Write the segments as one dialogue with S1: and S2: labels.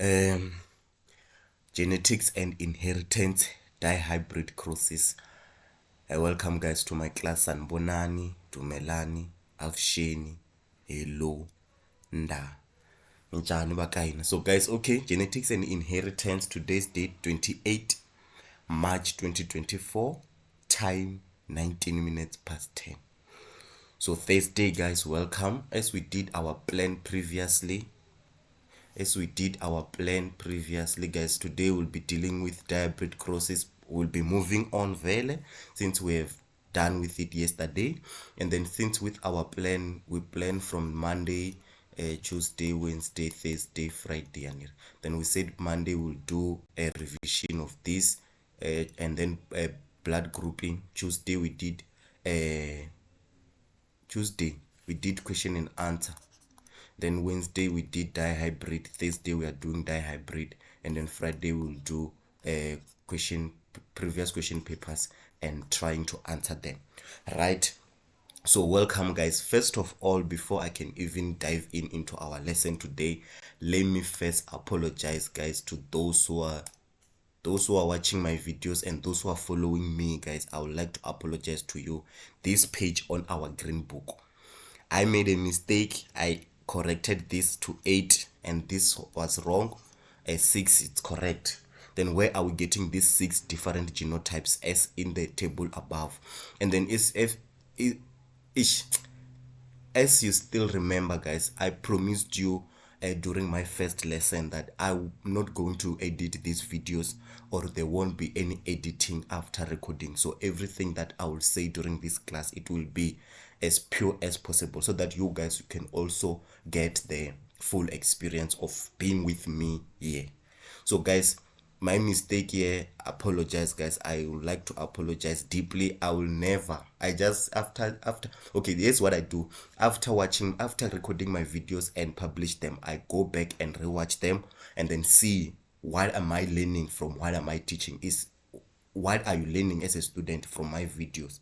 S1: um genetics and inheritance dihybrid crosses. Welcome guys to my class. Sanibonani, Dumelani, Avsheni, hello, nda, njani bakaina. So guys, okay, genetics and inheritance, today's date 28 March 2024, time 19 minutes past 10. So Thursday guys, welcome. As we did our plan previously, guys, today we'll be dealing with dihybrid crosses. We'll be moving on vele since we have done with it yesterday, and then since with our plan, we plan from Monday, Tuesday, Wednesday, Thursday, Friday, and then we said Monday we'll do a revision of this, and then blood grouping. Tuesday we did question and answer. Then Wednesday we did dihybrid, Thursday we are doing dihybrid, and then Friday we'll do previous question papers and trying to answer them, right? So welcome guys. First of all, before I can even dive into our lesson today, let me first apologize guys to those who are watching my videos and those who are following me. Guys, I would like to apologize to you. This page on our green book, I made a mistake. I corrected this to 8 and this was wrong. 6, it's correct. Then where are we getting these 6 different genotypes as in the table above? And then as you still remember guys, I promised you during my first lesson that I'm not going to edit these videos, or there won't be any editing after recording. So everything that I will say during this class, it will be as pure as possible, so that you guys can also get the full experience of being with me here. So guys, my mistake here, apologize guys. I would like to apologize deeply. I will never, I just after okay, here's what I do. After recording my videos and publish them, I go back and rewatch them and then see what am I learning from what am I teaching. Is what are you learning as a student from my videos?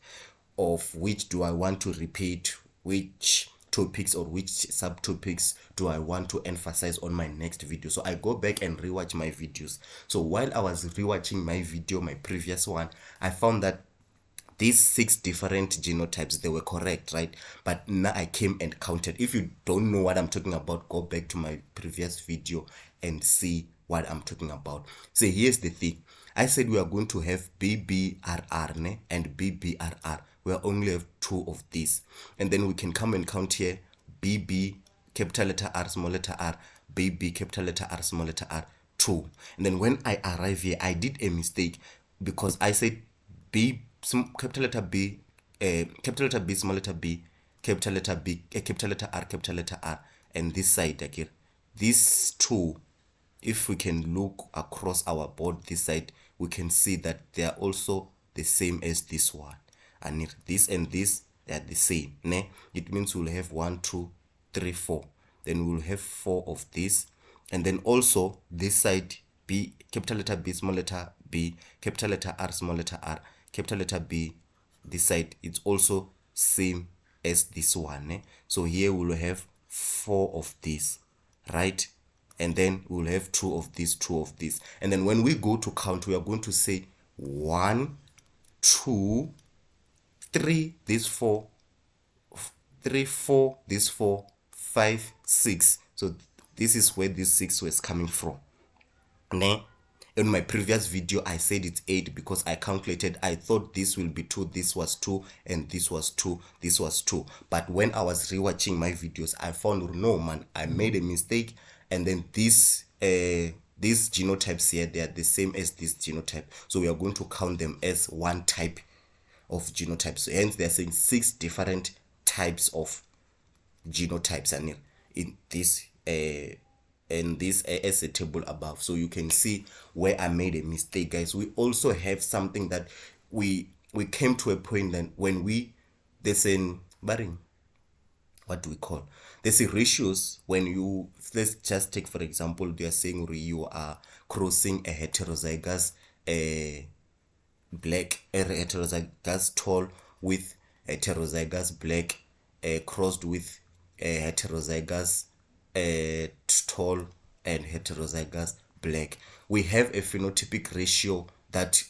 S1: Of which do I want to repeat, which topics or which subtopics do I want to emphasize on my next video. So I go back and rewatch my videos. So while I was rewatching my video, my previous one, I found that these 6 different genotypes, they were correct, right? But now I came and counted. If you don't know what I'm talking about, go back to my previous video and see what I'm talking about. So here's the thing. I said we are going to have BBRR and BBRR. We only have 2 of these, and then we can come and count here BB capital letter R small letter r, BB capital letter R small letter r, 2. And then when I arrive here, I did a mistake because I said B capital letter B, capital letter B small letter b, capital letter B, capital letter R, and this side again, these 2. If we can look across our board this side, we can see that they are also the same as this one. And if this and this, they are the same. It means we'll have 1, 2, 3, 4. Then we'll have 4 of this. And then also this side, B, capital letter B, small letter b, capital letter R, small letter r, capital letter B, this side, it's also same as this one. So here we'll have 4 of this, right? And then we'll have 2 of this, 2 of this. And then when we go to count, we are going to say 1, 2, 3, this 4, 3, 4, this 4, 5, 6. So this is where this 6 was coming from. In my previous video, I said it's 8 because I calculated. I thought this will be 2, this was 2, and this was 2, this was 2. But when I was rewatching my videos, I found, no man, I made a mistake. And then these genotypes here, they are the same as this genotype. So we are going to count them as one type of genotypes. So hence they are saying 6 different types of genotypes and in this as a table above. So you can see where I made a mistake, guys. We also have something that we came to a point that when there's what do we call? There's a ratios when you, let's just take for example, they are saying you are crossing a heterozygous black, a heterozygous tall with heterozygous black crossed with a heterozygous tall and heterozygous black. We have a phenotypic ratio that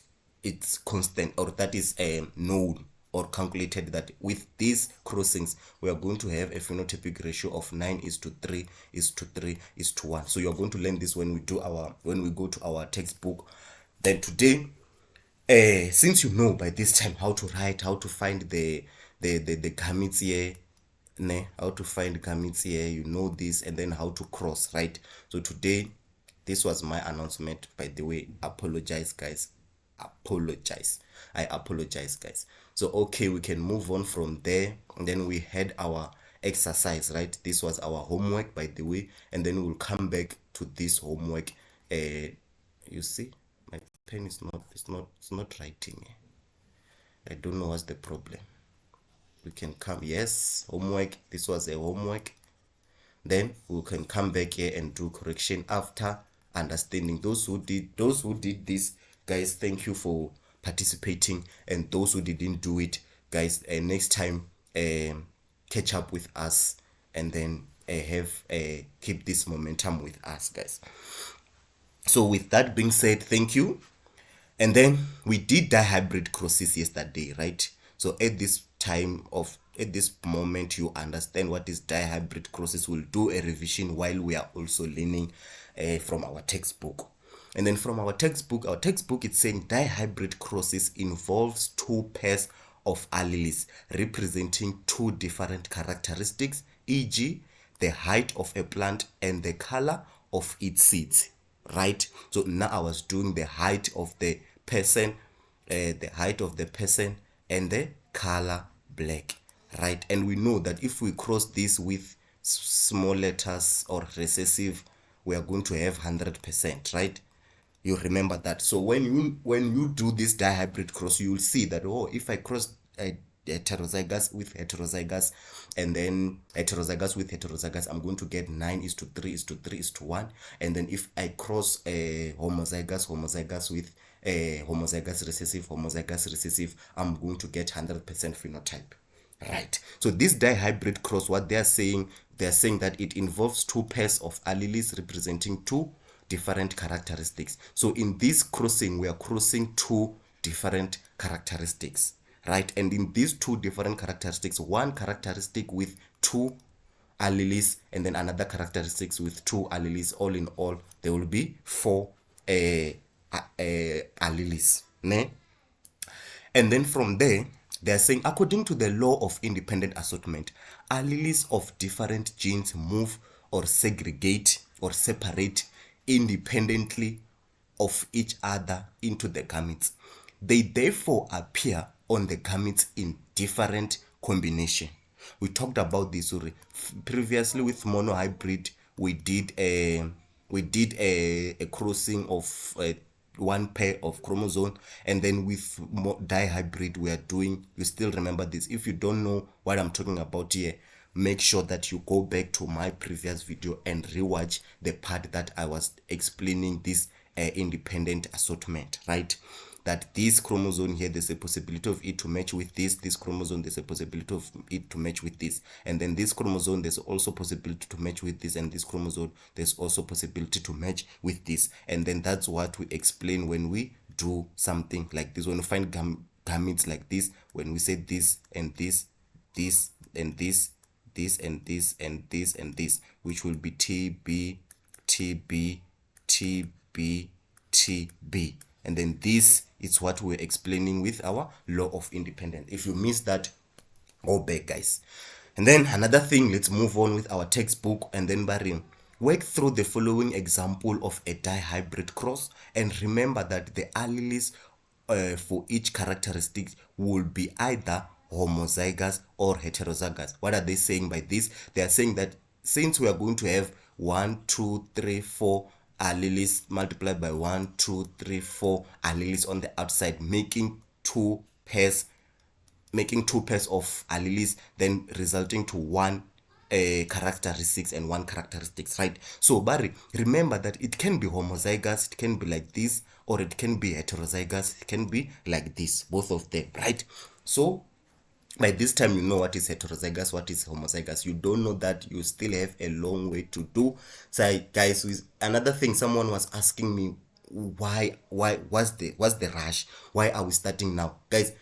S1: it's constant, or that is known or calculated, that with these crossings we are going to have a phenotypic ratio of 9:3 is to 3 is to 1. So you're going to learn this when we go to our textbook. Then today, since you know by this time how to write, how to find the gametes here, how to find gametes here, you know this, and then how to cross, right? So today, this was my announcement. By the way, apologize guys, I apologize guys. So okay, we can move on from there. And then we had our exercise, right? This was our homework, by the way, and then we'll come back to this homework. You see, my pen is not writing. I don't know what's the problem. We can come, yes, homework. This was a homework. Then we can come back here and do correction after understanding. Those who did this, guys, thank you for participating. And those who didn't do it, guys, next time catch up with us, and then keep this momentum with us, guys. So with that being said, thank you. And then we did dihybrid crosses yesterday, right? So at this moment, you understand what is dihybrid crosses. We'll do a revision while we are also learning from our textbook. And then from our textbook it's saying dihybrid crosses involves two pairs of alleles representing two different characteristics, e.g., the height of a plant and the color of its seeds, right? So now I was doing the height of the person, and the color black, right? And we know that if we cross this with small letters or recessive, we are going to have 100%, right? You remember that. So when you do this dihybrid cross, you will see that, oh, if I cross heterozygous with heterozygous, and then heterozygous with heterozygous, I'm going to get 9:3 is to 3 is to 1. And then if I cross homozygous with homozygous recessive, I'm going to get 100% phenotype, right? So this dihybrid cross, what they're saying that it involves two pairs of alleles representing two different characteristics. So in this crossing, we are crossing two different characteristics, right? And in these two different characteristics, one characteristic with two alleles, and then another characteristics with two alleles. All in all, there will be four alleles, ne? And then from there, they are saying, according to the law of independent assortment, alleles of different genes move or segregate or separate independently of each other into the gametes. They therefore appear on the gametes in different combination. We talked about this previously with monohybrid. We did a crossing of one pair of chromosome, and then with dihybrid we are doing, you still remember this. If you don't know what I'm talking about here, make sure that you go back to my previous video and rewatch the part that I was explaining this independent assortment, right? That this chromosome here, there's a possibility of it to match with this chromosome, there's a possibility of it to match with this, and then this chromosome, there's also possibility to match with this, and this chromosome, there's also possibility to match with this. And then that's what we explain when we do something like this. When we find gametes like this, when we say this and this and this and this and this and this, which will be TB, TB, TB, TB. And then this is what we're explaining with our law of independence. If you missed that, go back, guys. And then another thing, let's move on with our textbook, and then Barry, work through the following example of a dihybrid cross, and remember that the alleles for each characteristic will be either homozygous or heterozygous. What are they saying by this? They are saying that since we are going to have 1, 2, 3, 4 alleles multiplied by 1, 2, 3, 4 alleles on the outside, making two pairs of alleles, then resulting to one characteristics and one characteristics, right? So Barry, remember that it can be homozygous, it can be like this, or it can be heterozygous, it can be like this, both of them, right? So by this time you know what is heterozygous, what is homozygous. You don't know that, you still have a long way to do. So guys, with another thing, someone was asking me, why what's the rush, why are we starting now, guys?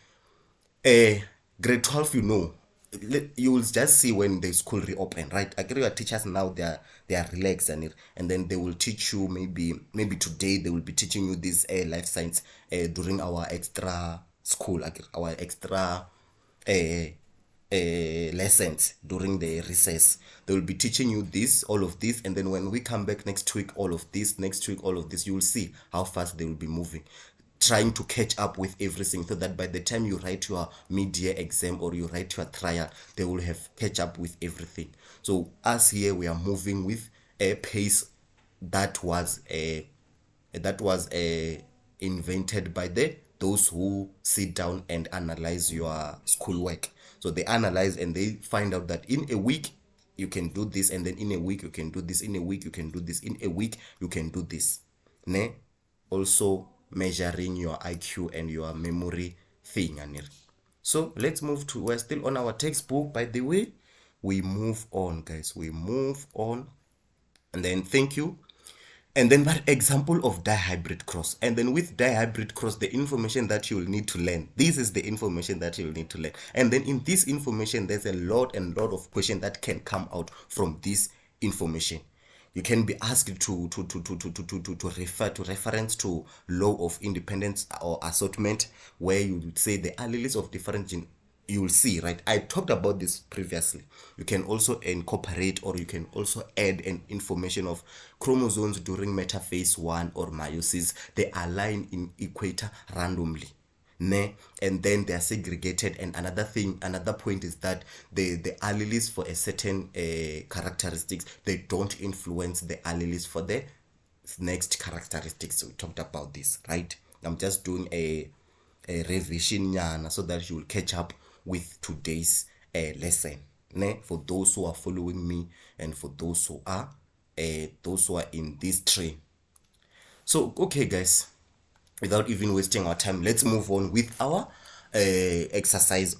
S1: Grade 12, you know, you will just see when the school reopen, right? I agree, your teachers now, they are relaxed, and then they will teach you, maybe today they will be teaching you this life science during our extra school, like our extra lessons during the recess. They will be teaching you this, all of this, and then when we come back next week, all of this, next week, all of this. You will see how fast they will be moving, trying to catch up with everything, so that by the time you write your mid-year exam or you write your trial, they will have catch up with everything. So us here, we are moving with a pace that was invented by those who sit down and analyze your schoolwork. So they analyze and they find out that in a week you can do this, and then in a week you can do this, in a week you can do this, in a week you can do this. Ne? Also measuring your IQ and your memory thing. So let's move to, we're still on our textbook, by the way. We move on, guys. We move on. And then thank you. And then that example of dihybrid cross. And then with dihybrid cross, the information that you will need to learn. This is the information that you will need to learn. And then in this information, there's a lot of questions that can come out from this information. You can be asked to refer to reference to law of independence or assortment, where you would say the alleles of different genes. You will see, right? I talked about this previously. You can also incorporate, or you can also add an information of chromosomes during metaphase 1 or meiosis. They align in equator randomly, ne? And then they are segregated. And another point is that the alleles for a certain characteristics, they don't influence the alleles for the next characteristics. So we talked about this, right? I'm just doing a revision yana, so that you will catch up with today's lesson, ne? For those who are following me, and for those who are in this train. So okay, guys, without even wasting our time, let's move on with our exercise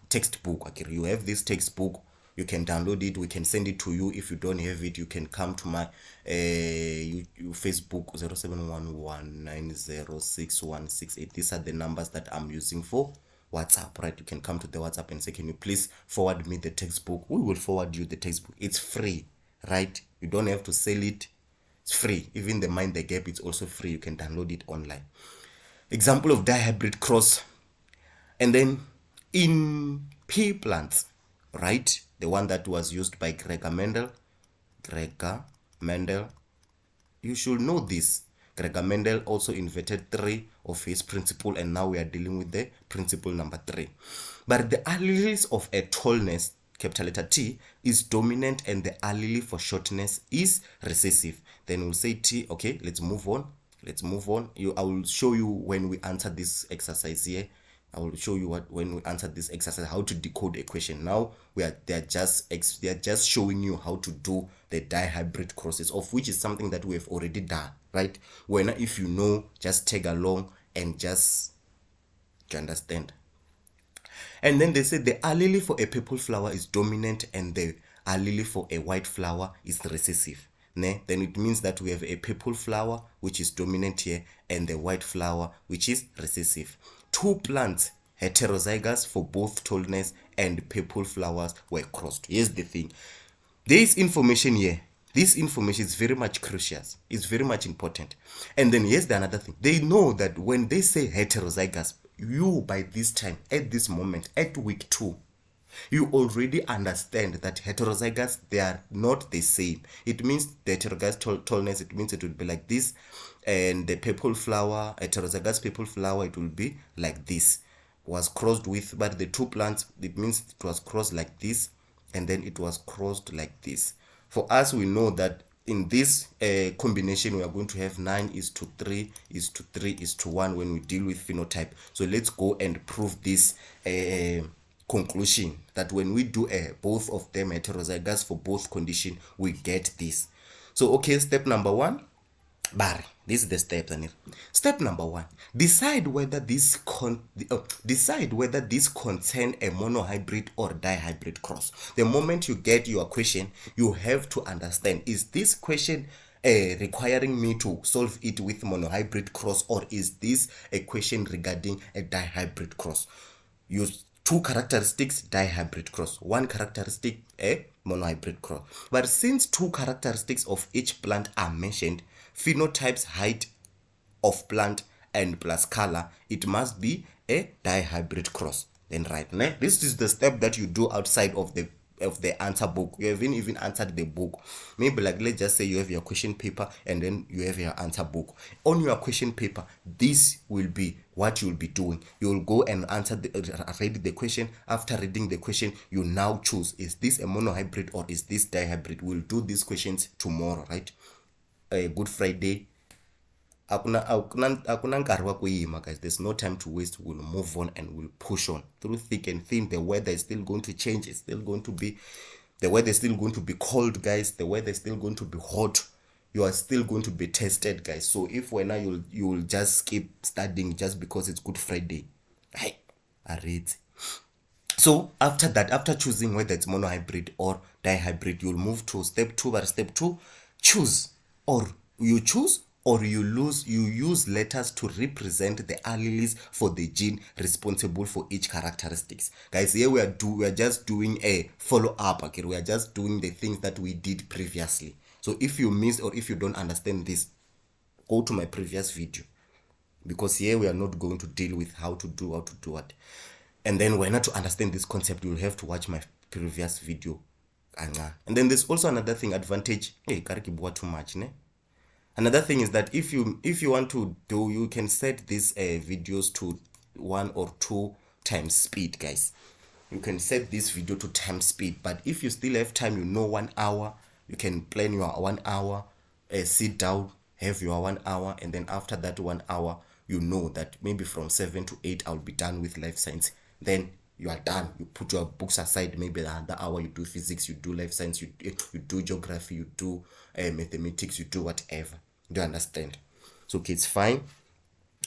S1: textbook. Okay, you have this textbook, you can download it, we can send it to you. If you don't have it, you can come to my Facebook 0711906168. These are the numbers that I'm using for WhatsApp, right? You can come to the WhatsApp and say, can you please forward me the textbook? We will forward you the textbook. It's free, right? You don't have to sell it. It's free. Even the Mind the Gap, it's also free. You can download it online. Example of dihybrid cross. And then in pea plants, right? The one that was used by Gregor Mendel. You should know this. Gregor Mendel also invented 3 of his principle, and now we are dealing with the principle number 3. But the alleles of a tallness, capital letter T, is dominant, and the allele for shortness is recessive. Then we'll say T. Okay, let's move on. I will show you when we answer this exercise here. I will show you when we answer this exercise, how to decode a question. Now they are just showing you how to do the dihybrid crosses, of which is something that we have already done, right? When if you know, just tag along and just understand. And then they say the allele for a purple flower is dominant, and the allele for a white flower is recessive. Ne? Then it means that we have a purple flower which is dominant here, and the white flower which is recessive. 2 plants, heterozygous for both tallness and purple flowers, were crossed. Here's the thing. There is information here. This information is very much crucial. It's very much important. And then here's the another thing. They know that when they say heterozygous, you by this time, at this moment, at week 2, you already understand that heterozygous, they are not the same. It means the heterozygous tallness, it means it will be like this, and the purple flower, heterozygous purple flower, it will be like this. Was crossed with, but the 2 plants, it means it was crossed like this, and then it was crossed like this. For us, we know that in this combination, we are going to have 9:3:3:1 when we deal with phenotype. So let's go and prove this conclusion, that when we do both of them heterozygous for both condition, we get this. So okay, step number 1, But this is the step, Daniel. Step number 1: decide whether this contain a monohybrid or dihybrid cross. The moment you get your question, you have to understand: is this question requiring me to solve it with monohybrid cross, or is this a question regarding a dihybrid cross? Use 2 characteristics, dihybrid cross; 1 characteristic, a monohybrid cross. But since 2 characteristics of each plant are mentioned, phenotypes, height of plant, and plus color, it must be a dihybrid cross. Then right now, this is the step that you do outside of the answer book. You haven't even answered the book. Maybe, like, let's just say you have your question paper and then you have your answer book. On your question paper, this will be what you'll be doing. You'll go and read the question. After reading the question, you now choose: is this a monohybrid or is this dihybrid? We'll do these questions tomorrow, right? Good Friday. Akuna nkarhi wa ku yima, guys. There's no time to waste. We'll move on and we'll push on through thick and thin. The weather is still going to change. The weather is still going to be cold, guys. The weather is still going to be hot. You are still going to be tested, guys. So if when you'll just keep studying just because it's Good Friday, hey, I read. So after that, after choosing whether it's monohybrid or dihybrid, you'll move to step 2. But step 2, choose or you use letters to represent the alleles for the gene responsible for each characteristics. Guys, here we are just doing a follow-up. Okay, we are just doing the things that we did previously. So if you missed or if you don't understand this, go to my previous video, because here we are not going to deal with how to do what. And then when not to understand this concept, you'll have to watch my previous video. And then there's also another thing, advantage. Hey, too much, ne? Another thing is that if you want to do, you can set these videos to 1 or 2 times speed, guys. You can set this video to times speed. But if you still have time, 1 hour, you can plan your 1 hour, sit down, have your 1 hour, and then after that 1 hour, you know that maybe from 7 to 8 I'll be done with life science. Then you are done. You put your books aside. Maybe another hour you do physics, you do life science, you do geography, you do mathematics, you do whatever. Do you understand? So okay, it's fine.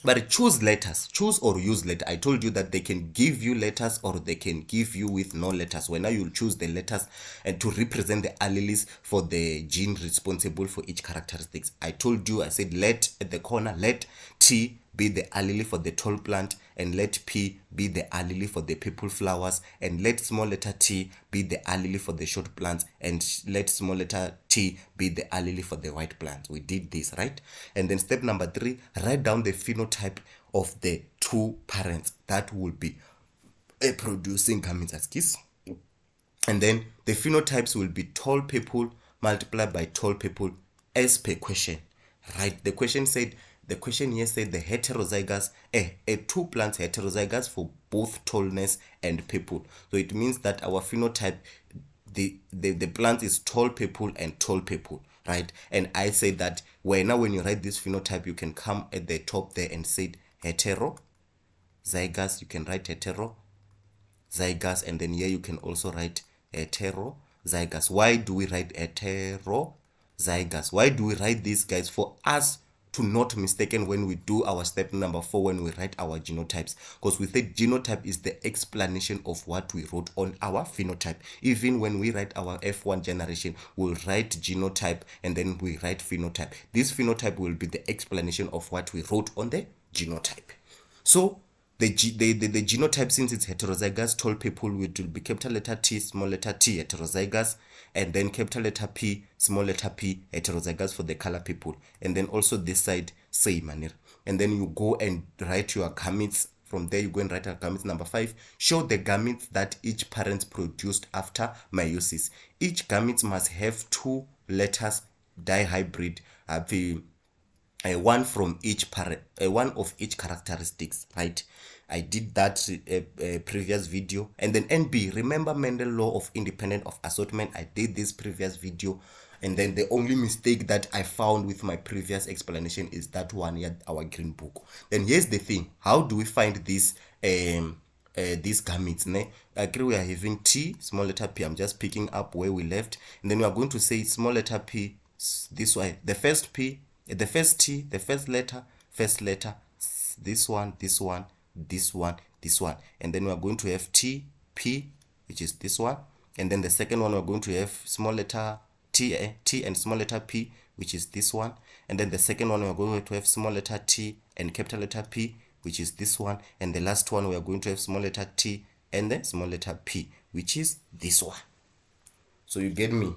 S1: But choose letters. Choose or use letter. I told you that they can give you letters or they can give you with no letters. Well, now you'll choose the letters and to represent the alleles for the gene responsible for each characteristics. I told you, I said let at the corner, let T be the allele for the tall plant, and let P be the allele for the purple flowers, and let small letter t be the allele for the short plants, and let small letter t be the allele for the white plants. We did this, right? And then step number 3, write down the phenotype of the 2 parents that will be producing gametes as kids. And then the phenotypes will be tall people multiplied by tall people as per question, right? The question here said the heterozygous, 2 plants heterozygous for both tallness and people. So it means that our phenotype, the plant is tall people and tall people, right? And I say that when you write this phenotype, you can come at the top there and say heterozygous. You can write heterozygous, and then here you can also write heterozygous. Why do we write heterozygous? Why do we write this, guys? For us to not mistaken when we do our step number 4, when we write our genotypes, because we said genotype is the explanation of what we wrote on our phenotype. Even when we write our F1 generation, we'll write genotype and then we write phenotype. This phenotype will be the explanation of what we wrote on the genotype. So the genotype, since it's heterozygous, tall people, will be capital letter T, small letter t, heterozygous, and then capital letter P, small letter p, heterozygous for the color people. And then also this side, same manner. And then you go and write your gametes. From there, you go and write our gametes. Number 5, show the gametes that each parent produced after meiosis. Each gamete must have 2 letters, dihybrid, one from each one of each characteristics, right? I did that previous video. And then NB, remember Mendel law of independent of assortment. I did this previous video. And then the only mistake that I found with my previous explanation is that one here, our green book. Then here's the thing: how do we find these gametes? Ne? I agree, we are having T, small letter p. I'm just picking up where we left, and then we are going to say small letter p this way. The first P The first T, the first letter, this one, this one, this one, this one. And then we are going to have T, P, which is this one. And then the second one, we're going to have small letter T, T and small letter P, which is this one. And then the second one, we're going to have small letter T and capital letter P, which is this one. And the last one, we are going to have small letter T and then small letter P, which is this one. So you get me?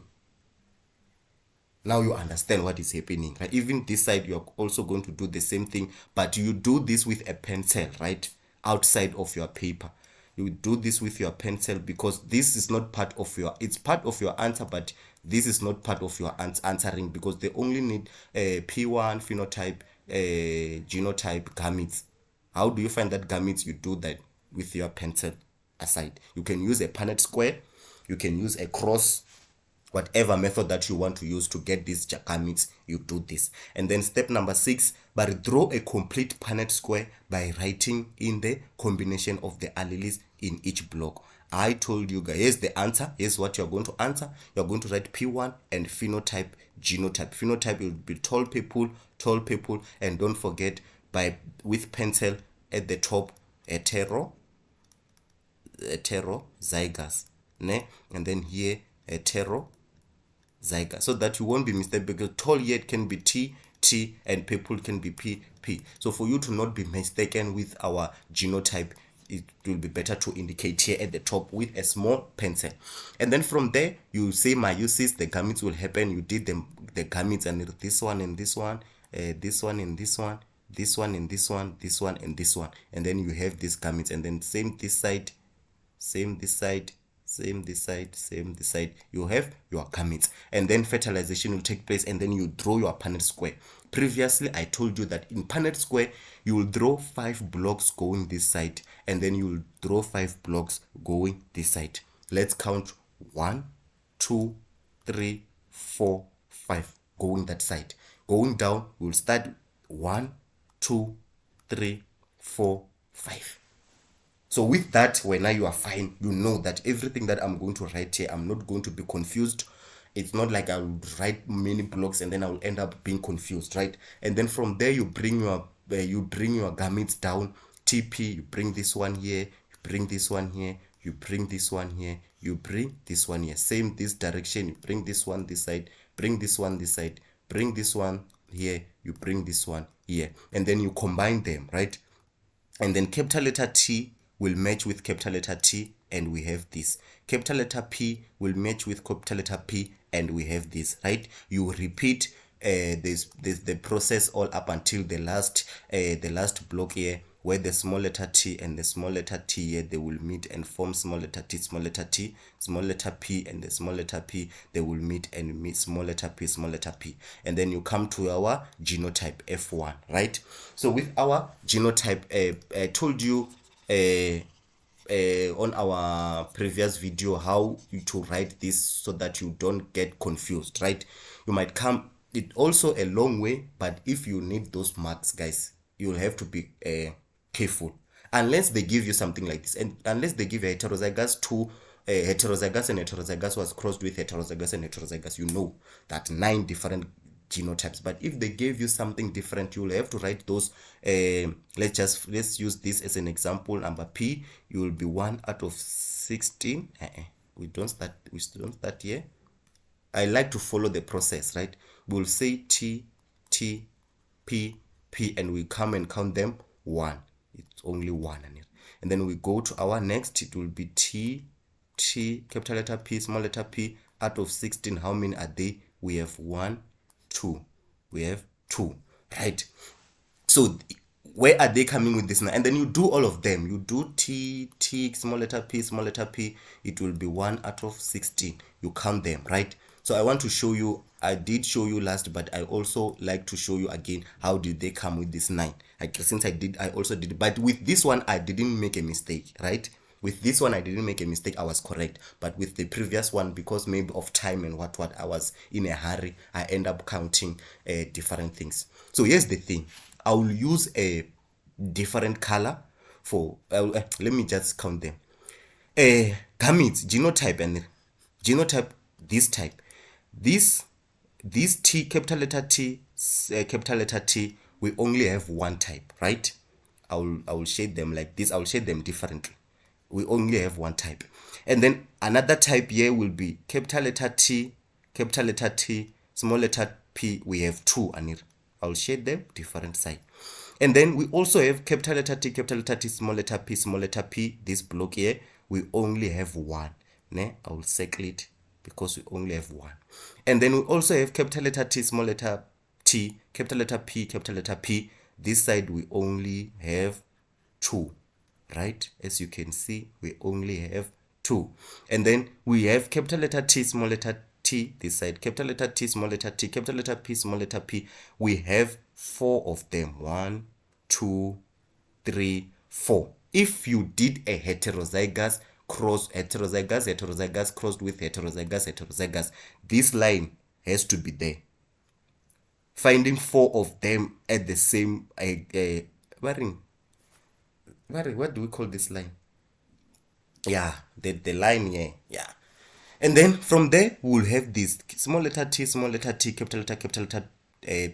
S1: Now you understand what is happening, right? Even this side, you're also going to do the same thing, but you do this with a pencil, right? Outside of your paper. You do this with your pencil because this is not part of your, it's part of your answer, but this is not part of your answering because they only need a P1, phenotype, genotype, gametes. How do you find that gametes? You do that with your pencil aside. You can use a Punnett square, you can use a cross, whatever method that you want to use to get these gametes, you do this. And then step number 6, but draw a complete Punnett square by writing in the combination of the alleles in each block. I told you guys, here's the answer. Here's what you're going to answer. You're going to write P1 and phenotype, genotype. Phenotype will be tall people, and don't forget with pencil at the top, heterozygous, ne? And then here heterozygous, so that you won't be mistaken, because tall here it can be T and people can be P. So for you to not be mistaken with our genotype, it will be better to indicate here at the top with a small pencil. And then from there, you say meiosis, the gametes will happen. You did the gametes, and this one and this one, this one and this one, this one and this one, this one and this one. And then you have these gametes, and then same this side, same this side, same this side, same this side, you have your gametes. And then fertilization will take place, and then you draw your Punnett square. Previously I told you that in Punnett square you will draw 5 blocks going this side, and then you will draw 5 blocks going this side. Let's count 1, 2, 3, 4, 5 going that side. Going down, we'll start 1, 2, 3, 4, 5. So with that, when now you are fine, you know that everything that I'm going to write here, I'm not going to be confused. It's not like I'll write many blocks and then I'll end up being confused, right? And then from there, you bring your gametes down. TP, you bring this one here, you bring this one here, you bring this one here, you bring this one here. Same this direction, you bring this one this side, bring this one this side, bring this one here, you bring this one here, and then you combine them, right? And then capital letter T will match with capital letter T, and we have this. Capital letter P will match with capital letter P, and we have this, right? You repeat the process all up until the last block here, where the small letter T and the small letter T here, they will meet and form small letter T, small letter T, small letter P, and the small letter P, they will meet and meet small letter P, small letter P. And then you come to our genotype F1, right? So with our genotype, I told you on our previous video how to write this so that you don't get confused, right? You might come it also a long way, but if you need those marks, guys, you'll have to be careful, unless they give you something like this, and unless they give a heterozygous to heterozygous, and heterozygous was crossed with heterozygous and heterozygous, you know that 9 different genotypes. But if they gave you something different, you'll have to write those. Let's use this as an example. Number P, you will be 1 out of 16. We don't start here. I like to follow the process, right? We'll say T, P, P, and we come and count them 1. It's only 1, and then we go to our next. It will be T, capital letter P, small letter P. Out of 16, how many are they? We have 1, 2. We have 2, right? So where are they coming with this now? And then you do all of them. You do T, small letter P, small letter P. It will be 1 out of 16. You count them, right? So I want to show you. I did show you last, but I also like to show you again how did they come with this 9. Since I also did. But with this one, I didn't make a mistake, right? With this one, I didn't make a mistake. I was correct. But with the previous one, because maybe of time and what I was in a hurry, I end up counting different things. So here's the thing. I will use a different color for. Let me just count them. Gametes, genotype, and genotype. This type. This T, capital letter T, capital letter T, we only have one type, right? I will shade them like this. I will shade them differently. We only have one type. And then another type here will be capital letter T, small letter P. We have two, Anir. I'll shade them different side. And then we also have capital letter T, small letter P. This block here, we only have one. Ne? I will circle it because we only have one. And then we also have capital letter T, small letter T, capital letter P. This side we only have two, right? As you can see, we only have two. And then we have capital letter T, small letter T, this side, capital letter T, small letter T, capital letter P, small letter P. We have four of them. 1, 2, 3, 4. If you did a heterozygous crossed with heterozygous, this line has to be there. Finding four of them at the same what do we call this line? Yeah, the line here. Yeah. And then from there we'll have this small letter T, capital letter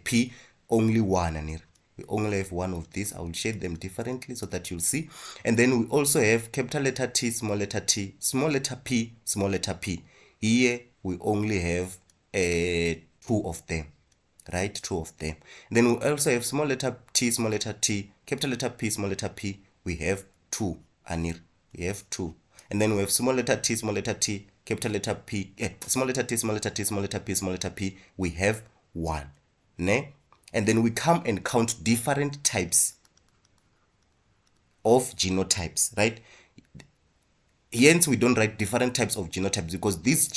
S1: P, only one, and we only have one of these. I will shade them differently so that you'll see. And then we also have capital letter T, small letter P. Here we only have two of them, right? Two of them. And then we also have small letter T, capital letter P, small letter P. We have two, Anir. We have two. And then we have small letter T, capital letter P, small letter T, small letter P. We have one. Ne? And then we come and count different types of genotypes, right? Hence, we don't write different types of genotypes because these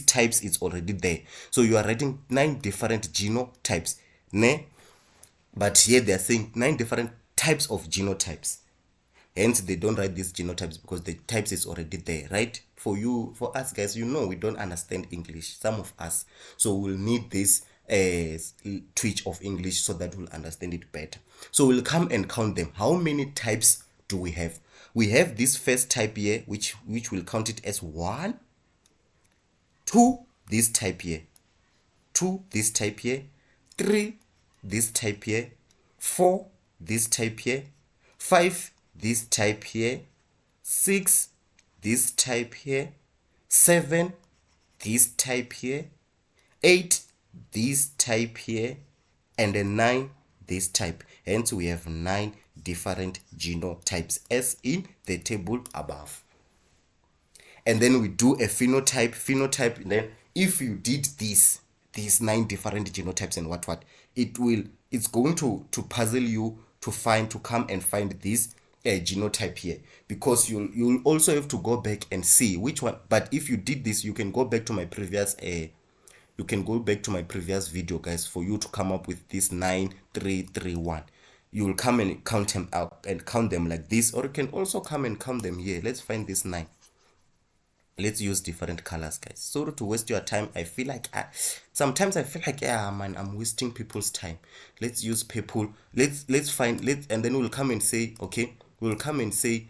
S1: types is already there. So you are writing 9 different genotypes, ne? But here they are saying 9 different types of genotypes. Hence, they don't write these genotypes because the types is already there, right? For us guys, we don't understand English, some of us. So we'll need this twitch of English so that we'll understand it better. So we'll come and count them. How many types do we have? We have this first type here, which will count it as 1, 2, this type here, 2, this type here, 3, this type here, 4, this type here, 5, this type here, 6, this type here, 7, this type here, 8, this type here, and then 9, this type. Hence we have 9 different genotypes as in the table above. And then we do a phenotype, and then if you did these 9 different genotypes and what it's going to puzzle you to come and find this genotype here, because you'll also have to go back and see which one. But if you did this, you can go back to my previous video, guys, for you to come up with this 9, 3, 3, 1. You will come and count them out and count them like this, or you can also come and count them here. Let's find this 9. Let's use different colors, guys. Sorry to waste your time. I feel like sometimes I feel like I'm wasting people's time. Let's use purple. Let's find and then we'll come and say, okay, we'll come and say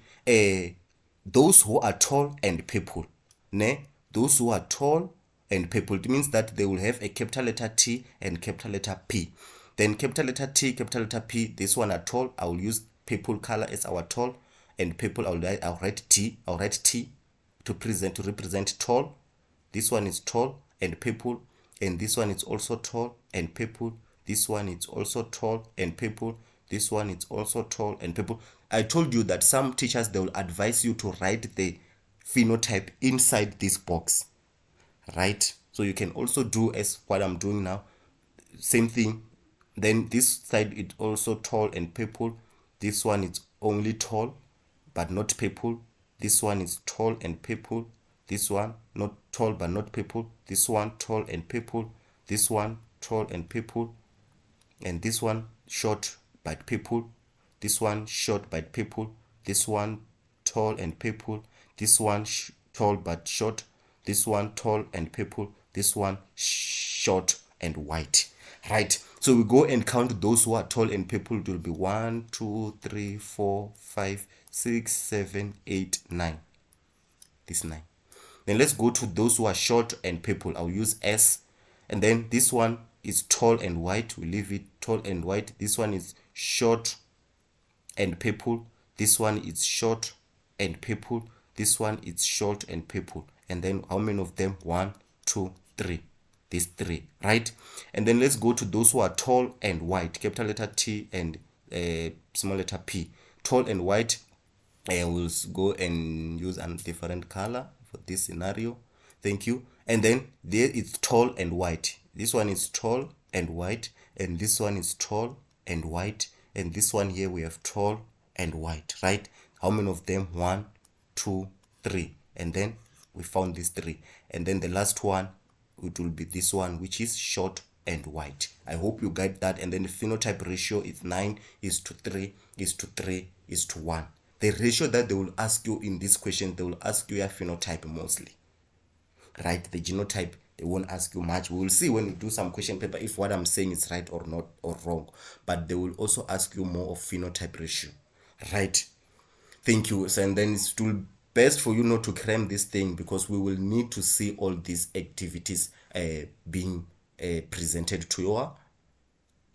S1: those who are tall and purple. Ne? Those who are tall and purple. It means that they will have a capital letter T and capital letter P. Then capital letter T, capital letter P. This one are tall. I will use purple color as our tall, and purple I'll write T. I'll write T to represent tall. This one is tall and purple, and this one is also tall and purple. This one is also tall and purple. This one is also tall and purple. I told you that some teachers, they will advise you to write the phenotype inside this box, right? So you can also do as what I'm doing now, same thing. Then this side is also tall and purple. This one is only tall but not purple. This one is tall and purple. This one not tall but not purple. This one tall and purple. This one tall and purple. And this one short but purple. This one short but purple. This one tall and purple. This one tall but short. This one tall and purple. This one short and white. Right. So we go and count those who are tall and purple. It will be 1, 2, 3, 4, 5, 6, 7, 8, 9. This 9. Then let's go to those who are short and purple. I'll use S. And then this one is tall and white. We leave it tall and white. This one is short and purple. This one is short and purple. This one is short and purple. And then how many of them? 1, 2, 3. These 3, right? And then let's go to those who are tall and white. Capital letter T and small letter P. Tall and white. We'll go and use a different color for this scenario. Thank you. And then there it's tall and white. This one is tall and white, and this one is tall and white, and this one here we have tall and white, right? How many of them? 1, 2, 3. And then we found these 3. And then the last one, it will be this one, which is short and white. I hope you get that. And then the phenotype ratio is 9:3:3:1. The ratio that they will ask you in this question, they will ask you your phenotype mostly, right? The genotype, they won't ask you much. We will see when we do some question paper if what I'm saying is right or not or wrong, but they will also ask you more of phenotype ratio, right? Thank you. So, and then it's still best for you not to cram this thing, because we will need to see all these activities being presented to your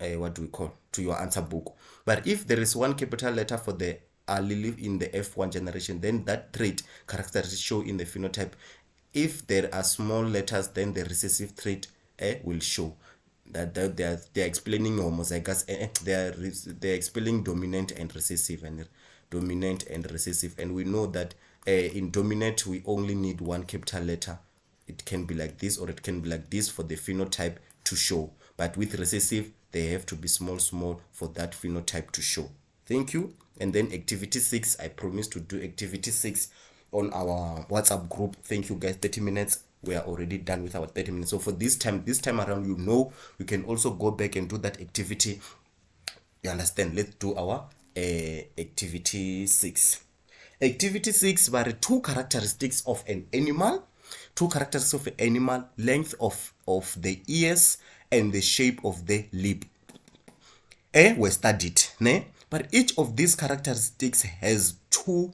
S1: to your answer book. But if there is one capital letter for the allele in the F1 generation, then that trait characteristics show in the phenotype. If there are small letters, then the recessive trait will show. That they are explaining homozygous. They are explaining dominant and recessive, and we know that in dominant we only need one capital letter. It can be like this or it can be like this for the phenotype to show. But with recessive, they have to be small for that phenotype to show. Thank you. And then activity 6, I promise to do activity 6 on our WhatsApp group. Thank you guys. 30 minutes. We are already done with our 30 minutes. So for this time around, you can also go back and do that activity. You understand? Let's do our activity 6. Activity 6 were 2 characteristics of an animal. 2 characteristics of an animal: length of the ears and the shape of the lip. Were studied, ne? But each of these characteristics has 2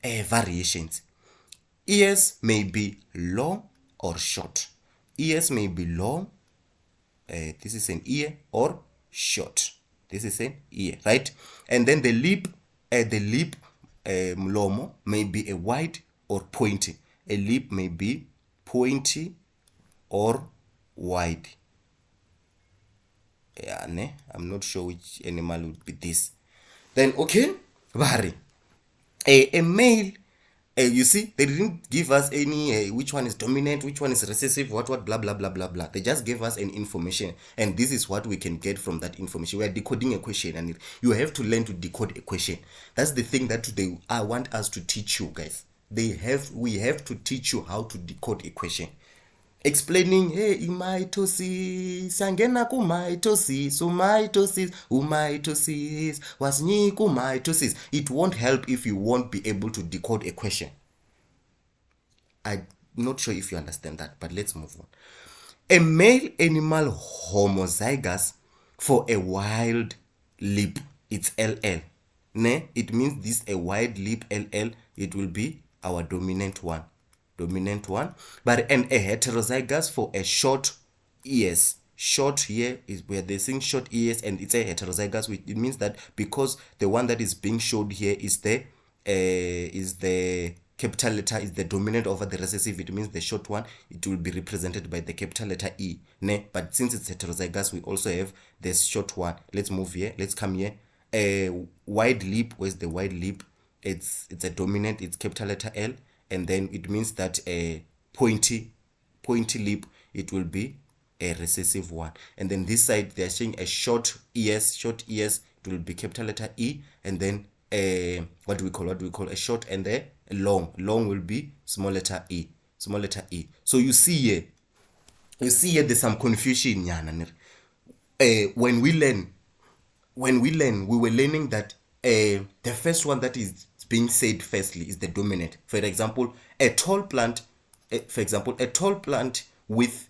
S1: variations. Ears may be long or short. Ears may be long. This is an ear, or short. This is an ear, right? And then the lip, mlomo, may be a wide or pointy. A lip may be pointy or wide. Yeah, ne? I'm not sure which animal would be this. Then, okay, Bari. A male, you see, they didn't give us any which one is dominant, which one is recessive, what, blah, blah, blah, blah, blah. They just gave us an information, and this is what we can get from that information. We are decoding a question, and you have to learn to decode a question. That's the thing that I want us to teach you guys. We have to teach you how to decode a question. Explaining, hey, mitosis, angena ku mitosis, mitosis, wasniku mitosis. It won't help if you won't be able to decode a question. I'm not sure if you understand that, but let's move on. A male animal homozygous for a wild lip, it's LL. Ne? It means this a wide lip LL, it will be our dominant one. But a heterozygous for a short ears. Short here is where they're saying short ears, and it's a heterozygous, which it means that because the one that is being showed here is the capital letter, is the dominant over the recessive, it means the short one, it will be represented by the capital letter E. Ne? But since it's heterozygous, we also have this short one. Let's move here. Let's come here. A wide lip. Where's the wide lip? It's a dominant. It's capital letter L. And then it means that a pointy lip, it will be a recessive one. And then this side, they are saying a short ears, it will be capital letter E. And then what do we call a short, and a long will be small letter E. So you see here there's some confusion. When we were learning that the first one that is being said firstly is the dominant. For example, a tall plant with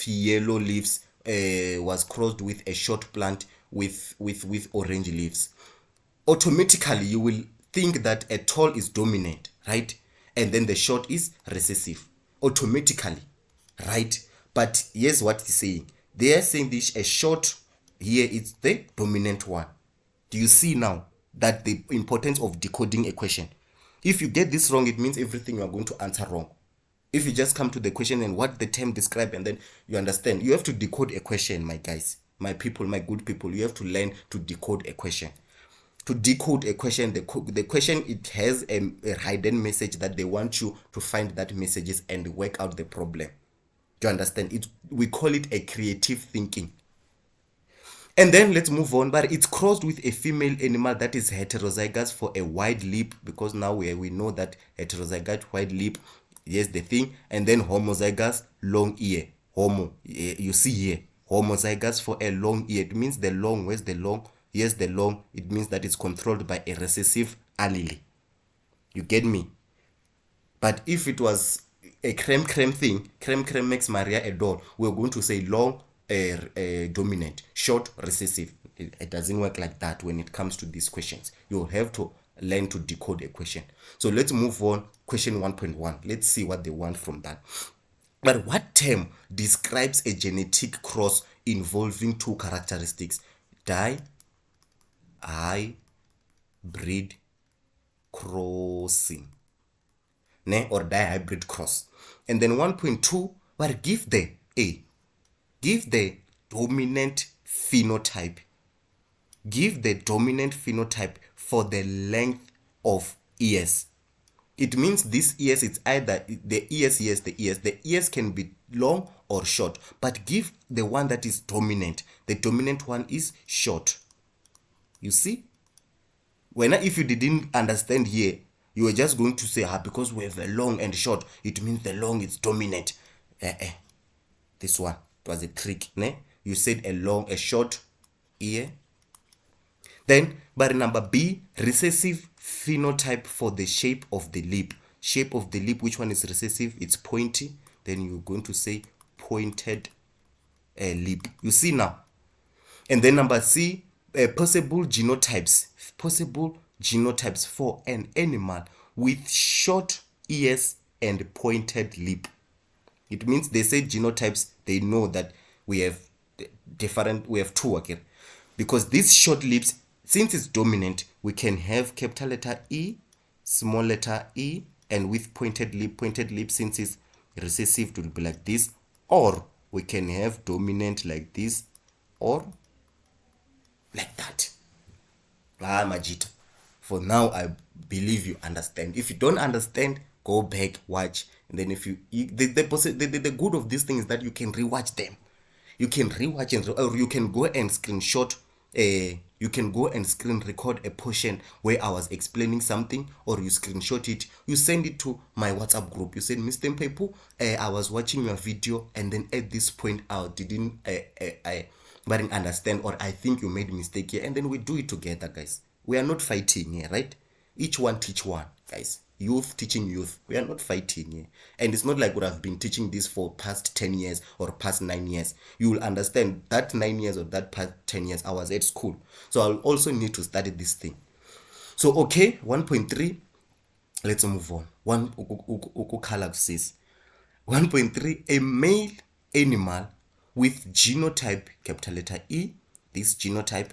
S1: yellow leaves was crossed with a short plant with orange leaves. Automatically you will think that a tall is dominant, right? And then the short is recessive automatically, right? But here's what he's saying: They are saying this a short here is the dominant one. Do you see now that the importance of decoding a question? If you get this wrong, it means everything you are going to answer wrong. If you just come to the question and what the term describe and then you understand, you have to decode a question, my guys, my people, my good people. You have to learn to decode a question. To decode a question, the question, it has a hidden message that they want you to find that messages and work out the problem. Do you understand? We call it a creative thinking. And then let's move on. But it's crossed with a female animal that is heterozygous for a wide lip, because now we know that heterozygous wide lip, yes, the thing. And then homozygous long ear. You see here, homozygous for a long ear. It means the long. Where's the long? Yes, the long. It means that it's controlled by a recessive allele. You get me? But if it was a creme thing, creme makes Maria a doll, we're going to say long dominant, short recessive. It doesn't work like that when it comes to these questions. You have to learn to decode a question. So let's move on. Question 1.1. Let's see what they want from that. But what term describes a genetic cross involving two characteristics? Dihybrid crossing. Or dihybrid cross. And then 1.2, but give the dominant phenotype. Give the dominant phenotype for the length of ears. It means this ears, it's either the ears, yes, the ears. The ears can be long or short, but give the one that is dominant. The dominant one is short. You see? If you didn't understand here, you were just going to say, because we have a long and short, it means the long is dominant. This one, it was a trick. You said a short ear. Then, but number B, recessive phenotype for the shape of the lip. Shape of the lip, which one is recessive? It's pointy. Then you're going to say pointed lip. You see now. And then number C, possible genotypes for an animal with short ears and pointed lip. It means they say genotypes, they know that we have two, okay? Because these short lips, since it's dominant, we can have capital letter E, small letter e, and with pointed lip, since it's recessive, it will be like this. Or we can have dominant like this, or like that. Majita. For now, I believe you understand. If you don't understand, go back, watch, and then if the good of this thing is that you can rewatch them. You can rewatch or you can go and screenshot you can go and screen record a portion where I was explaining something, or you screenshot it, you send it to my WhatsApp group. You said, Mr. Mpepu, I was watching your video, and then at this point I didn't understand, or I think you made a mistake here, and then we do it together, guys. We are not fighting here, right? Each one teach one, guys. Youth teaching youth. We are not fighting here. And it's not like we have been teaching this for past 10 years or past 9 years. You will understand that 9 years or that past 10 years I was at school. So I'll also need to study this thing. So, okay, 1.3. Let's move on. 1.3, a male animal with genotype, capital letter E, this genotype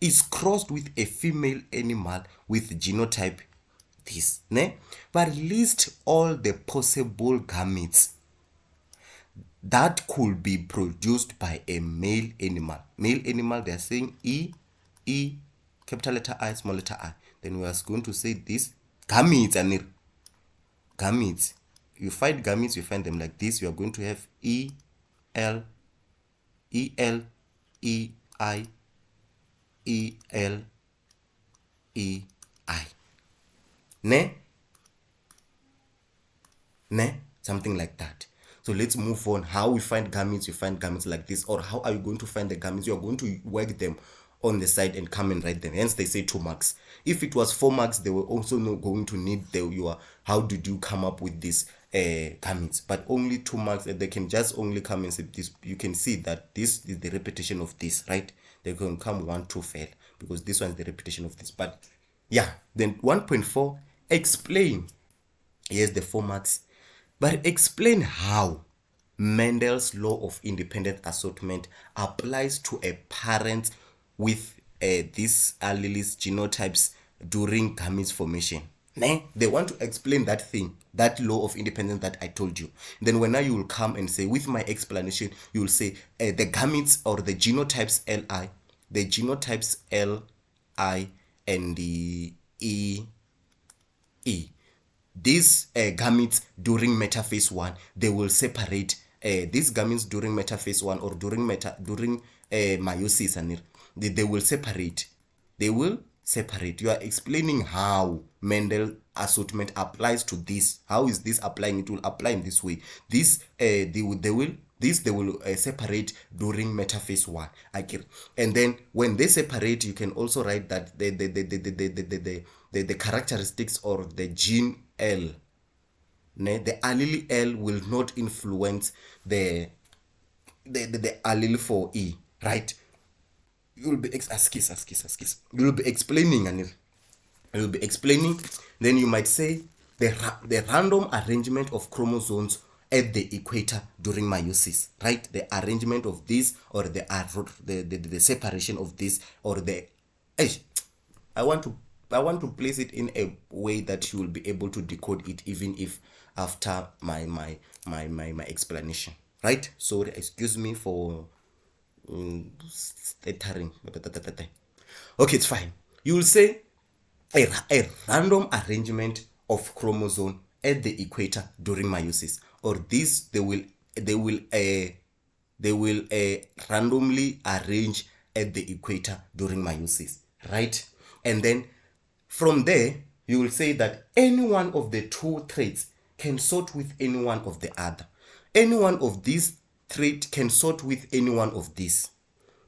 S1: is crossed with a female animal with genotype this, but list all the possible gametes that could be produced by a male animal. Male animal, they are saying E, capital letter I, small letter I. Then we are going to say this gametes, and gametes. You find gametes, you find them like this. You are going to have E, L, E, I, E, L, E, I. Something like that. So let's move on. How we find gametes? You find gametes like this. Or how are you going to find the gametes? You are going to work them on the side and come and write them. Hence they say 2 marks. If it was 4 marks, they were also not going to need how did you come up with this gametes? But only 2 marks, and they can just only come and say this. You can see that this is the repetition of this, right? They can come 1, 2 fail, because this one is the repetition of this. But yeah, then 1.4, explain. Here's the 4 marks. But explain how Mendel's law of independent assortment applies to a parent with these alleles genotypes during gametes formation. They want to explain that thing, that law of independence that I told you. Then when now you will come and say, with my explanation, you will say the gametes or the genotypes Li, the genotypes Li and the E. These gametes during metaphase 1, they will separate. These gametes during metaphase 1 or during meiosis, and they will separate. They will separate. You are explaining how Mendel assortment applies to this. How is this applying? It will apply in this way. This they will separate during metaphase 1. And then when they separate, you can also write that the characteristics or the gene L, the allele L will not influence the allele for E, right? You will be You will be explaining, and you will be explaining. Then you might say the random arrangement of chromosomes at the equator during meiosis, right? The arrangement of this, or the separation of this, or the I want to place it in a way that you will be able to decode it, even if after my explanation, right? So excuse me for stuttering. Okay, it's fine. You will say a random arrangement of chromosome at the equator during meiosis, or this they will randomly arrange at the equator during meiosis, right? And then from there you will say that any one of the two traits can sort with any one of the other. Any one of these traits can sort with any one of these.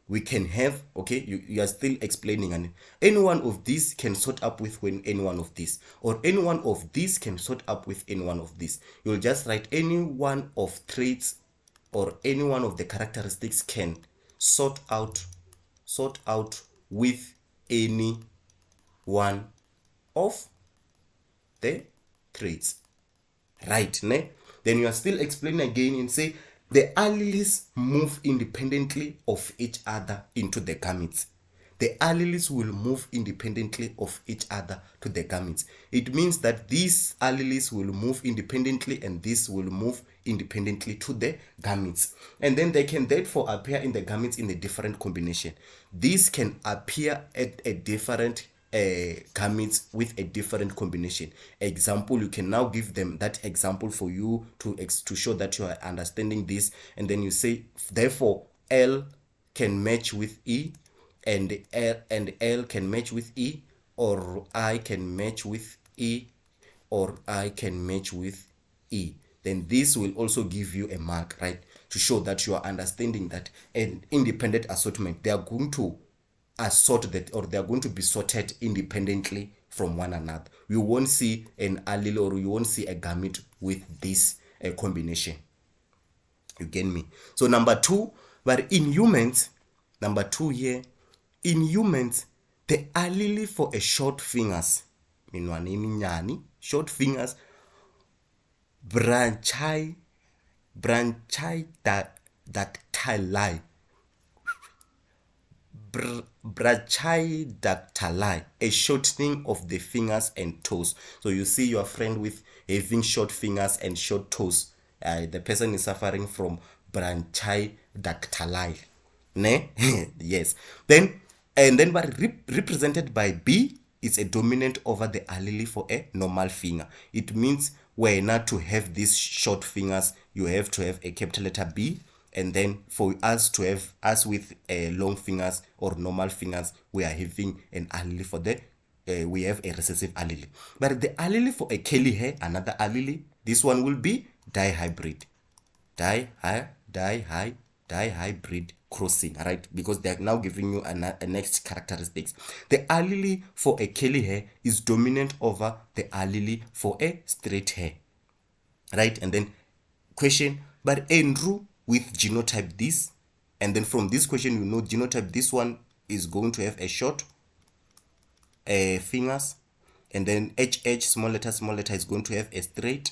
S1: We can have, okay, you are still explaining, and any one of these can sort up with any one of these, or any one of these can sort up with any one of these. You'll just write any one of traits or any one of the characteristics can sort out with any one of the traits, right? Then you are still explaining again and say the alleles move independently of each other into the gametes. The alleles will move independently of each other to the gametes. It means that these alleles will move independently and this will move independently to the gametes. And then they can therefore appear in the gametes in a different combination. These can appear at a different gametes with a different combination. Example, you can now give them that example for you to show that you are understanding this. And then you say, therefore, L can match with E, and L can match with E, or I can match with E, or I can match with E. Then this will also give you a mark, right, to show that you are understanding that an independent assortment, they are going to assort that, or they are going to be sorted independently from one another. You won't see an allele, or you won't see a gamete with this combination. You get me? So number 2, but in humans, number 2 here, in humans, the allele for a short fingers, short fingers, branchiodactyly, brachydactyly, a shortening of the fingers and toes. So you see your friend with having short fingers and short toes. The person is suffering from brachydactyly. Yes. Then but represented by B is a dominant over the allele for a normal finger. It means where not to have these short fingers, you have to have a capital letter B. And then for us to have us with long fingers or normal fingers, we are having an allele for we have a recessive allele. But the allele for a curly hair, another allele, this one will be dihybrid. Dihybrid crossing, right? Because they are now giving you a next characteristics. The allele for a curly hair is dominant over the allele for a straight hair, right? And then question, but Andrew with genotype this, and then from this question you know genotype this one is going to have a short fingers, and then HH small letter is going to have a straight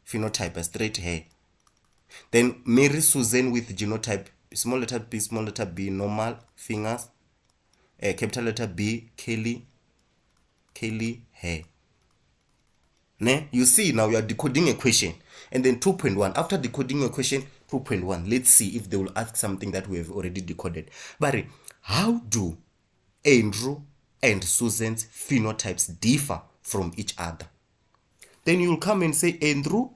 S1: phenotype, a straight hair. Then Mary Susan with genotype small letter b, normal fingers. Capital letter B, Kelly hair. Ne? You see, now you are decoding a question. And then 2.1, after decoding a question, 2.1, let's see if they will ask something that we have already decoded. But how do Andrew and Susan's phenotypes differ from each other? Then you'll come and say Andrew,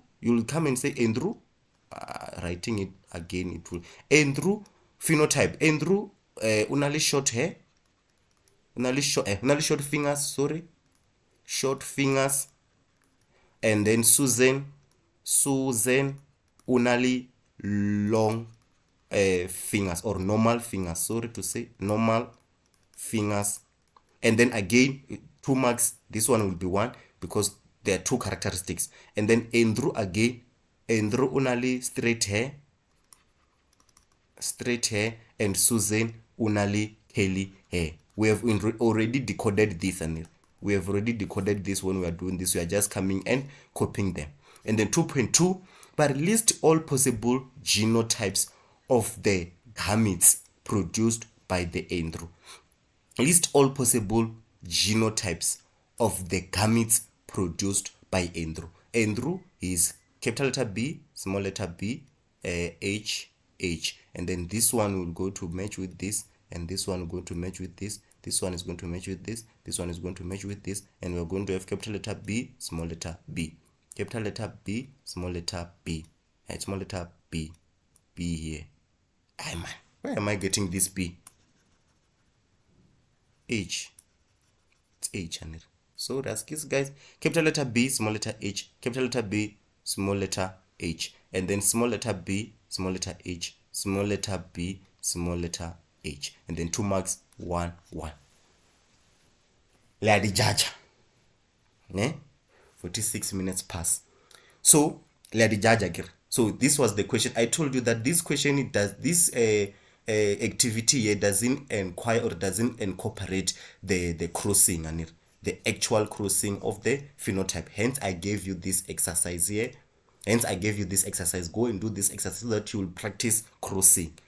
S1: writing it again, it will, Andrew, phenotype, Andrew, unali short hair, unali short fingers, short fingers. And then Susan unali long fingers, or normal fingers, normal fingers. And then again 2 marks, this one will be 1 because there are 2 characteristics. And then Andrew again, Andrew unali straight hair, and Susan unali curly hair. We have already decoded this, and we have already decoded this when we are doing this. We are just coming and copying them. And then 2.2, but list all possible genotypes of the gametes produced by the Andrew. List all possible genotypes of the gametes produced by Andrew. Andrew is capital letter B, small letter b, H, and then this one will go to match with this, and this one will go to match with this. This one is going to match with this. This one is going to match with this, and we're going to have capital letter B, small letter b, capital letter B, small letter b, and small letter b here. Where am I getting this B? H. It's H, and it. So that's this, guys. Capital letter B, small letter H, capital letter B, small letter H, and then small letter B, small letter H, small letter B, small letter H, and then 2 marks, 1. Lady Jaja. 46 minutes pass. So Lady Jaja. So this was the question. I told you that this question, it does this activity here doesn't inquire or doesn't incorporate the crossing and the actual crossing of the phenotype. Hence I gave you this exercise here. Go and do this exercise so that you will practice crossing.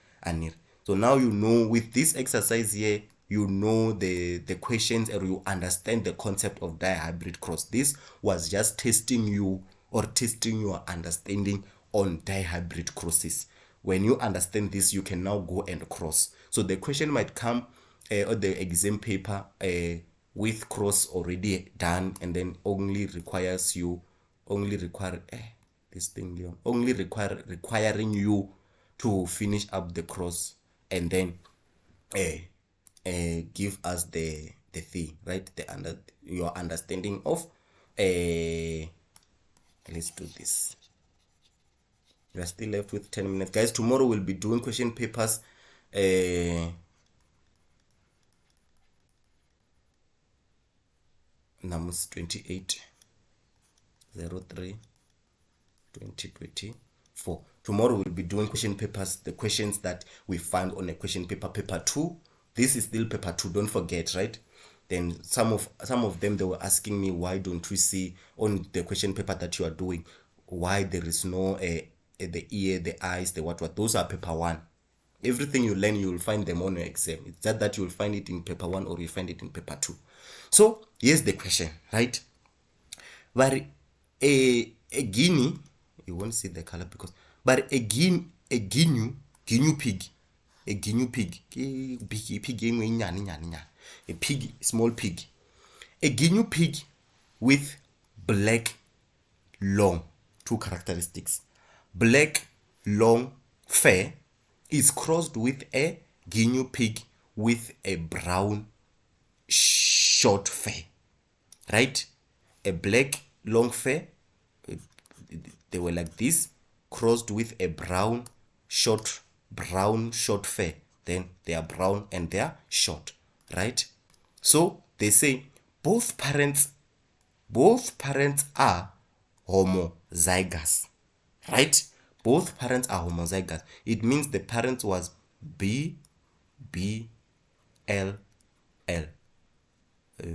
S1: So now you know, with this exercise here, you know the questions, or you understand the concept of dihybrid cross. This was just testing you, or testing your understanding on dihybrid crosses. When you understand this, you can now go and cross. So the question might come on the exam paper with cross already done, and then only requiring you to finish up the cross, and then give us the thing, right? Your understanding of let's do this. We are still left with 10 minutes, guys. Tomorrow we'll be doing question papers numbers 28/03/2024. Tomorrow we'll be doing question papers, the questions that we found on a question paper 2. This is still paper 2, don't forget, right? Then some of them, they were asking me, why don't we see on the question paper that you are doing, why there is no the ear, the eyes, the what. Those are paper 1. Everything you learn, you will find them on your exam. It's that you will find it in paper 1, or you find it in paper 2. So here's the question, right? But a guinea, you won't see the color because, but a guinea pig, a small pig, a guinea pig with black long, 2 characteristics. Black long fur is crossed with a guinea pig with a brown short fur, right? A black long fur, they were like this, crossed with a brown short fur. Then they are brown and they are short, right? So they say both parents are homozygous, right? Both parents are homozygous. It means the parents was B L L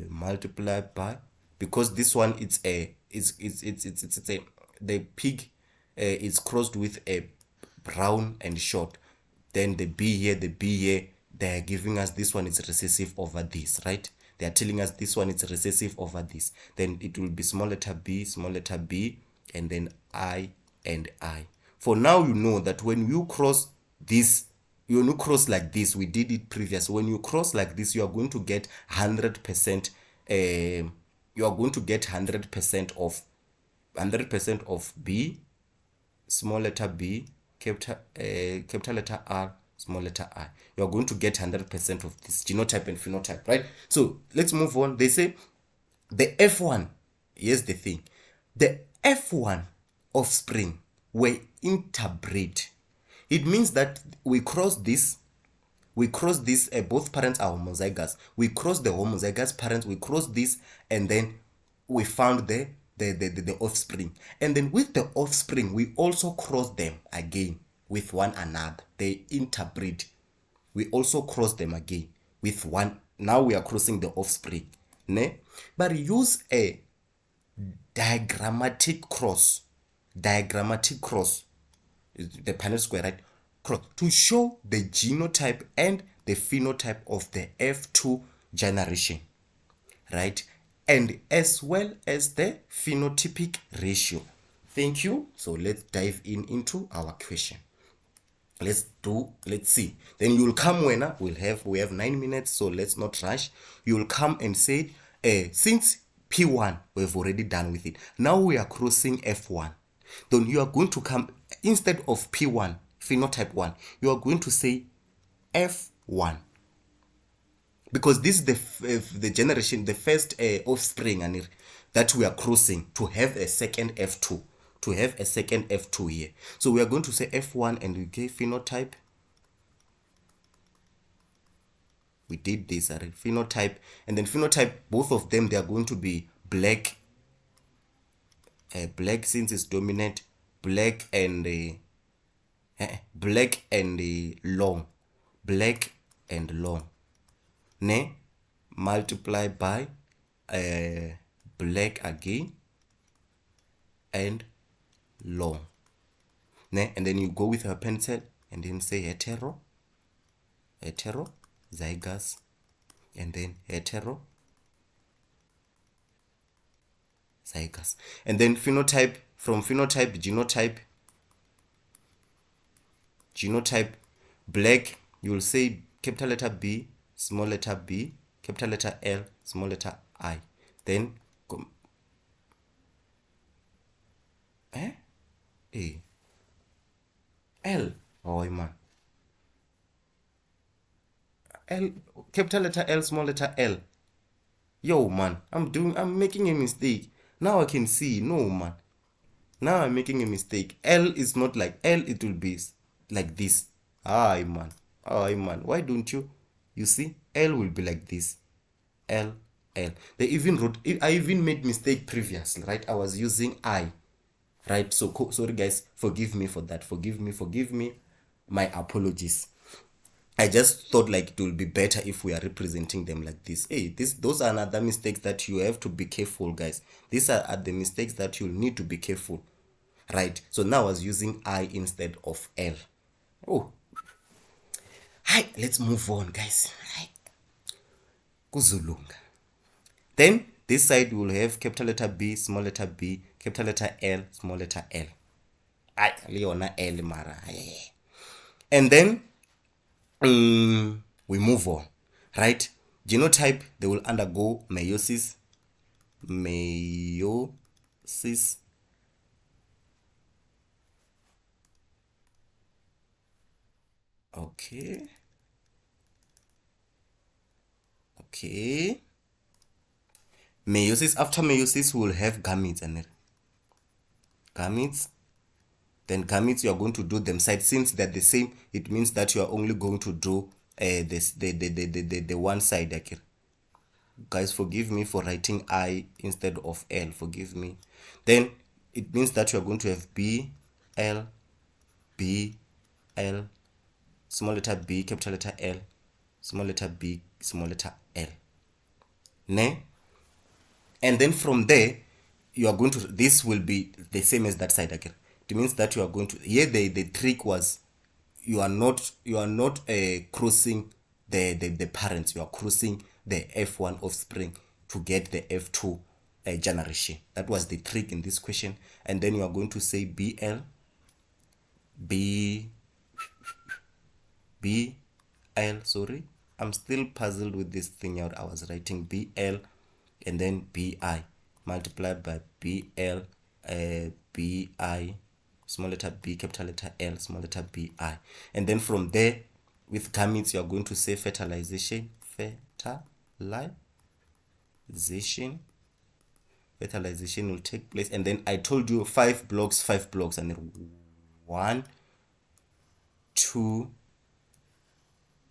S1: multiplied by, because this one it's a the pig is crossed with a brown and short, then the B here, the B here, they are giving us this one is recessive over this, right? They are telling us this one is recessive over this. Then it will be small letter B, and then I and I. For now, you know that when you cross this, when you cross like this, we did it previous. When you cross like this, you are going to get 100%. You are going to get 100% of B, small letter B, capital letter R, small letter I. You are going to get 100% of this genotype and phenotype, right? So let's move on. They say the F1, here's the thing, the F1 offspring were interbred. It means that we cross this, both parents are homozygous. We cross the homozygous parents, we cross this, and then we found the offspring. And then with the offspring, we also cross them again with one another. They interbreed. We also cross them again with one. Now we are crossing the offspring. Ne? But use a diagrammatic cross. Diagrammatic cross. The Punnett square, right? Cross. To show the genotype and the phenotype of the F2 generation. Right? And as well as the phenotypic ratio. Thank you. So let's dive into our question. Let's see. Then you'll come when we have 9 minutes, so let's not rush. You'll come and say, since P1 we've already done with it. Now we are crossing F1. Then you are going to come, instead of P1, phenotype 1, you are going to say F1. Because this is the generation, the first offspring that we are crossing to have a second F2. To have a second F2 here. So we are going to say F1 and we get phenotype. We did this, right? Phenotype. And then phenotype, both of them, they are going to be black. Black since it's dominant. Black and long. Black and long. Ne? Multiply by black again and long. Ne? And then you go with a pencil and then say hetero, zygous, and then hetero, zygous. And then phenotype, from phenotype, genotype, black, you will say capital letter B, small letter b, capital letter L, small letter I. Then A L, oh man, L, capital letter L, small letter L. Yo man, I'm making a mistake. Now I can see. No man, now I'm making a mistake. L is not like L, it will be like this. Ay man, why don't you see, L will be like this. L. They even wrote, I even made mistake previously, right? I was using I, right? So sorry guys, forgive me for that. Forgive me. My apologies. I just thought like it will be better if we are representing them like this. Hey, those are another mistakes that you have to be careful, guys. These are the mistakes that you'll need to be careful, right? So now I was using I instead of L. Oh, hi, let's move on, guys. Hi. Kuzulunga. Then this side will have capital letter B, small letter b, capital letter L, small letter L. Ay, Leona L mara. And then we move on, right? Genotype, they will undergo meiosis. Okay. Meiosis. After meiosis, we will have gametes and gametes. Then gametes, you are going to do them side. Since they're the same, it means that you are only going to do the one side. Okay. Guys, forgive me for writing I instead of L. Forgive me. Then it means that you are going to have B, L, small letter B, capital letter L, small letter b, small letter L. Ne? And then from there, you are going to, this will be the same as that side again. It means that you are going to, here the trick was, you are not crossing the parents, you are crossing the F1 offspring to get the F2 generation. That was the trick in this question. And then you are going to say BL, sorry, I'm still puzzled with this thing out. I was writing BL and then BI multiplied by BL, BI, small letter B, capital letter L, small letter BI. And then from there, with gametes, you are going to say fertilization, fertilization will take place. And then I told you 5 blocks, and then 1, 2,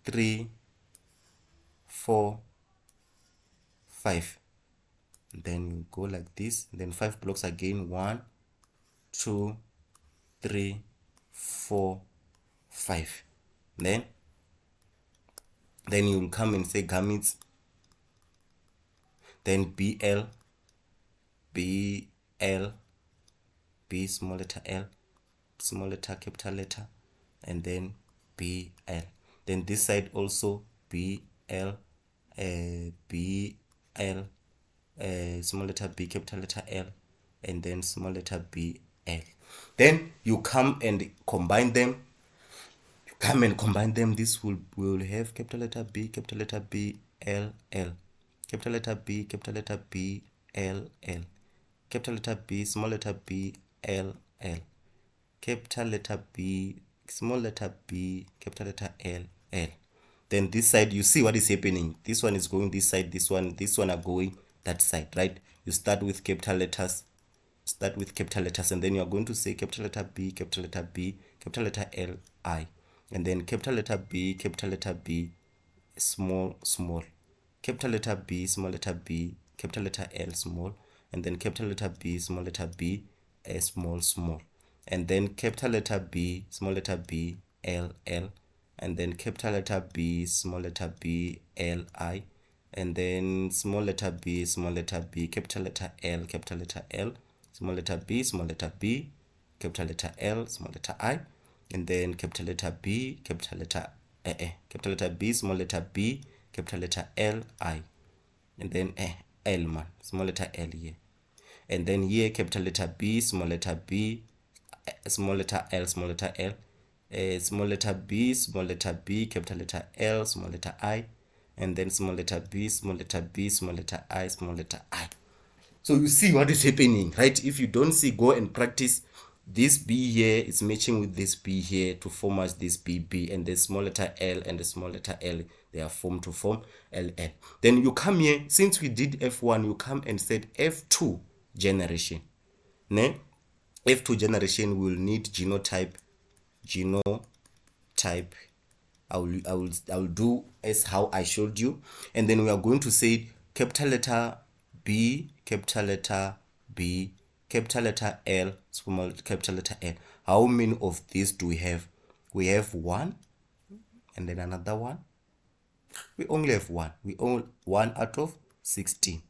S1: 3, 4, 5. And then you go like this, and then 5 blocks again, 1, 2, 3, 4, 5. Then you will come and say gametes, then BL, B, small letter L, small letter, capital letter, and then BL. Then this side also BL, small letter B, capital letter L, and then small letter BL. Then you come and combine them. This will have capital letter B, capital letter B, L, L, capital letter B, capital letter B, L, L, capital letter B, small letter B, L, L, capital letter B, small letter b, capital letter L, L. Then this side, you see what is happening. This one is going this side, this one are going that side, right? You start with capital letters, and then you are going to say capital letter B, capital letter B, capital letter L, I, and then capital letter B, small, small, capital letter B, small letter b, capital letter L, small, and then capital letter B, small letter b, small, small, and then capital letter B, small letter b, L, L, and then capital letter B, small letter b, L, I, and then small letter b, capital letter L, small letter b, capital letter L, small letter I, and then capital letter B, capital letter B, small letter b, capital letter L, I, and then L, man, small letter L here, and then here capital letter B, small letter b, small letter L, small letter L, small letter B, capital letter L, small letter I, and then small letter B, small letter I, small letter I. So you see what is happening, right? If you don't see, go and practice. This B here is matching with this B here to form as this BB, and the small letter L and the small letter L, they are formed to form LL. Then you come here, since we did F1, you come and said F2 generation. Ne? F2 generation will need genotype. I will do as how I showed you, and then we are going to say capital letter B, capital letter B, capital letter L, small capital letter L. How many of these do we have? We have 1, and then another 1. We only have 1. We only 1 out of 16.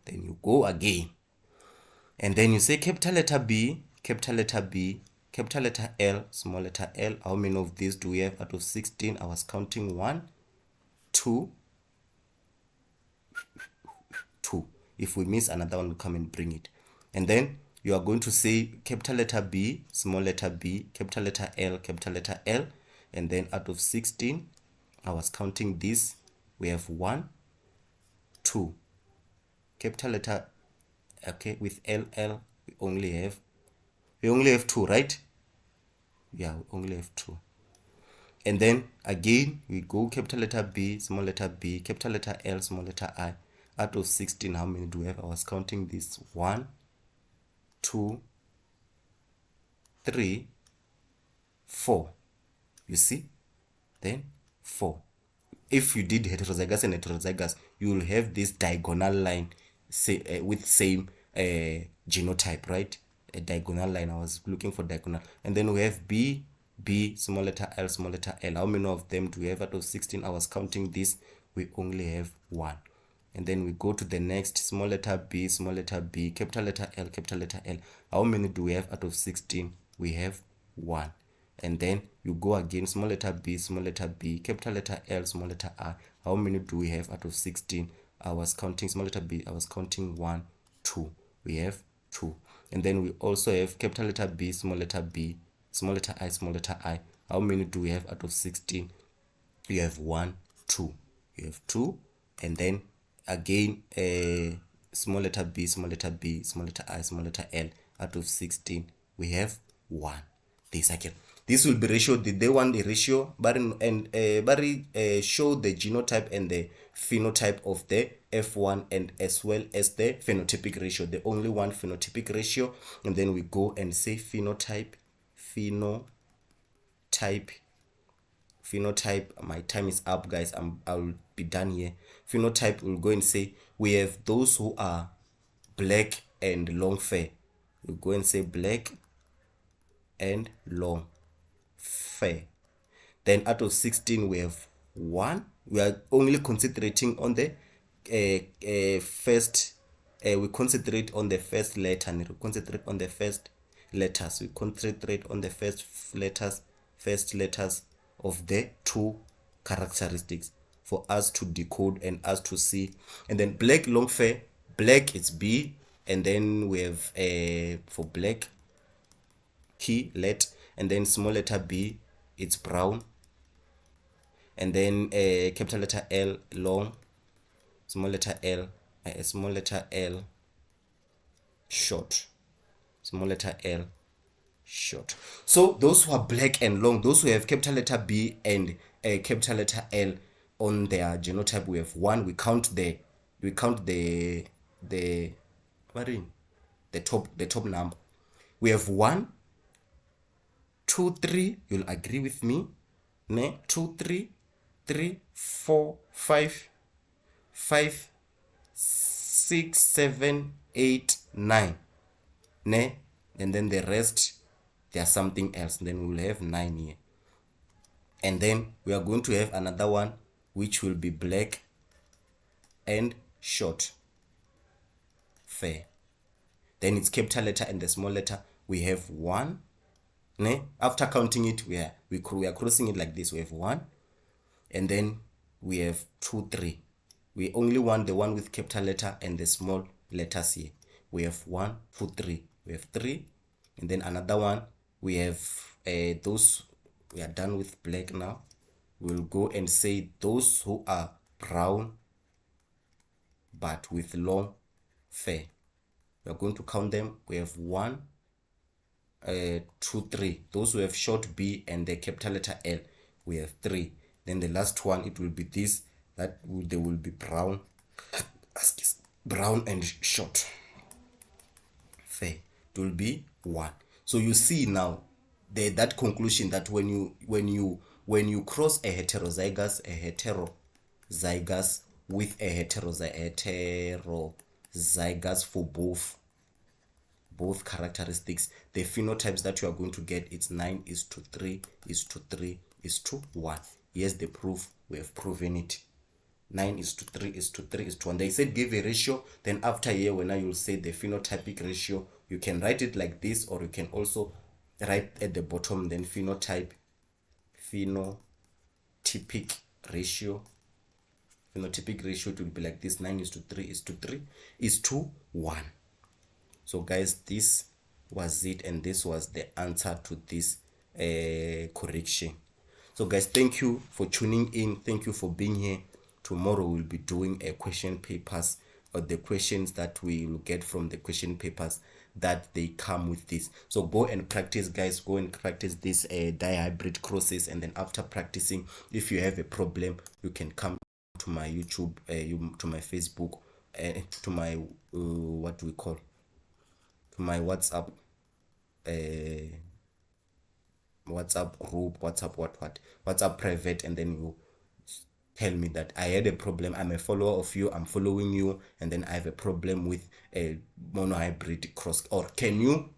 S1: Then you go again, and then you say capital letter B, capital letter B, capital letter L, small letter L. How many of these do we have out of 16? I was counting 1, 2, 2. If we miss another one, we'll come and bring it. And then you are going to say capital letter B, small letter b, capital letter L, and then out of 16, I was counting this. We have 1, 2, capital letter, okay, with LL, we only have 2, right? Yeah, we only have 2. And then again, we go capital letter B, small letter b, capital letter L, small letter I. Out of 16, how many do we have? I was counting this 1, 2, 3, 4. You see? Then 4. If you did heterozygous and heterozygous, you will have this diagonal line with same genotype, right? A diagonal line. I was looking for diagonal. And then we have B, small letter L, small letter L. How many of them do we have out of 16? I was counting this. We only have 1. and then we go to the next, small letter b, capital letter L, capital letter L. How many do we have out of 16? We have 1. And then you go again, small letter b, capital letter L, small letter I. How many do we have out of 16? I was counting small letter b, I was counting 1, 2. We have 2. And then we also have capital letter B, small letter I, small letter I. How many do we have out of 16? You have 1, 2. You have 2. And then again, small letter b, small letter I, small letter L. Out of 16, we have 1. This again. This will be ratio. Did they want the ratio? Barry show the genotype and the phenotype of the F1 and as well as the phenotypic ratio. The only one phenotypic ratio. And then we go and say phenotype. My time is up, guys. I'll be done here. Phenotype, we'll go and say we have those who are black and long fair. We'll go and say black and long fair. Then out of 16 we have 1. We are only concentrating on the first. We concentrate on the first letter, and we concentrate on the first letters. We concentrate on the first letters of the 2 characteristics for us to decode and us to see. And then black long fair, black is B, and then we have for black key let, and then small letter B, it's brown, and then capital letter L, long, small letter L, short, small letter L, short. So those who are black and long, those who have capital letter B and capital letter L on their genotype, we have 1. We count the top number. We have 1, 2, 3. You'll agree with me. Ne? 2, 3, 3, 4, 5, 6, 7, 8, 9. Ne? And then the rest, there's something else. And then we'll have 9 here. And then we are going to have another one, which will be black and short, fair. Then it's capital letter and the small letter. We have 1. Ne? After counting it, we are crossing it like this. We have 1, and then we have 2, 3. We only want the one with capital letter and the small letters here. We have 1, 2, 3. We have 3, and then another one. We have those. We are done with black now. We'll go and say those who are brown but with long fair. We are going to count them. We have 1, 2, 3. Those who have short B and the capital letter L, we have 3. Then the last one, it will be this, they will be brown, and short fair. It will be 1. So you see now that conclusion that when you cross a heterozygous with a heterozygous for both characteristics, the phenotypes that you are going to get, it's 9:3:3:1. Here's the proof. We have proven it. 9:3:3:1. They said give a ratio, then after here when you'll say the phenotypic ratio, you can write it like this, or you can also write at the bottom then phenotypic ratio. Phenotypic ratio will be like this: 9:3:3:1. So guys, this was it, and this was the answer to this correction. So guys, thank you for tuning in. Thank you for being here. Tomorrow we'll be doing a question papers, or the questions that we will get from the question papers that they come with this. So go and practice, guys. Go and practice this dihybrid crosses, and then after practicing, if you have a problem, you can come to my YouTube, to my Facebook, to my what do we call, to my WhatsApp group, WhatsApp private, and then you tell me that I had a problem. I'm a follower of you, I'm following you, and then I have a problem with a monohybrid cross, or can you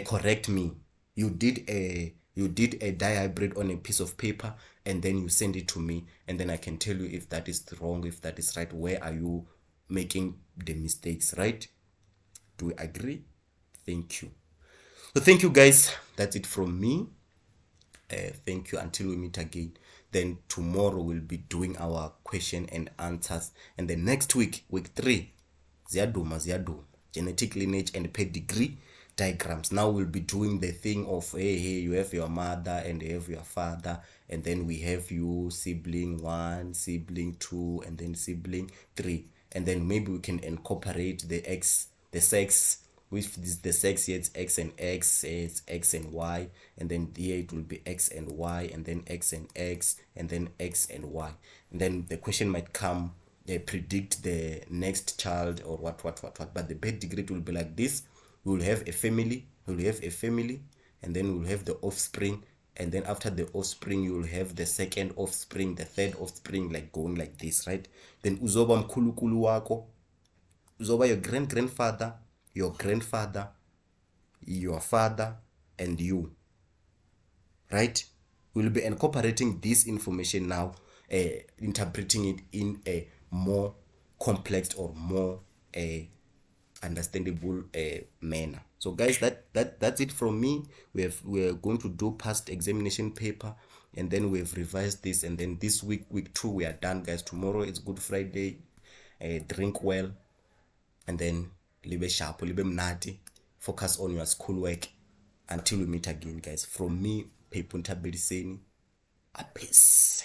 S1: correct me? You did You did a dihybrid on a piece of paper and then you send it to me, and then I can tell you if that is wrong, if that is right, where are you making the mistakes, right? Do we agree? Thank you. So thank you guys, that's it from me. Thank you until we meet again. Then tomorrow we'll be doing our question and answers, and then next week, week 3, ziyaduma, genetic lineage and pedigree diagrams. Now we'll be doing the thing of hey, you have your mother and you have your father, and then we have you sibling 1, sibling 2, and then sibling 3, and then maybe we can incorporate the sex. With this, the sex here, it's x and x, it's x and y, and then here it will be x and y, and then x and x, and then x and y. And then the question might come, predict the next child or what. But the pedigree will be like this. We will have a family, and then we'll have the offspring, and then after the offspring you will have the second offspring, the third offspring, like going like this, right? Then uzoba mkhulukulu wako, uzoba your grandfather, your grandfather, your father, and you, right? We'll be incorporating this information now, interpreting it in a more complex or more understandable manner. So guys, that's it from me. We're going to do past examination paper, and then we've revised this, and then this week 2 we are done, guys. Tomorrow it's Good Friday. Drink well, and then libe sharp, libe mnati, focus on your schoolwork until we meet again, guys. From me, Pepunta Beriseni, a peace.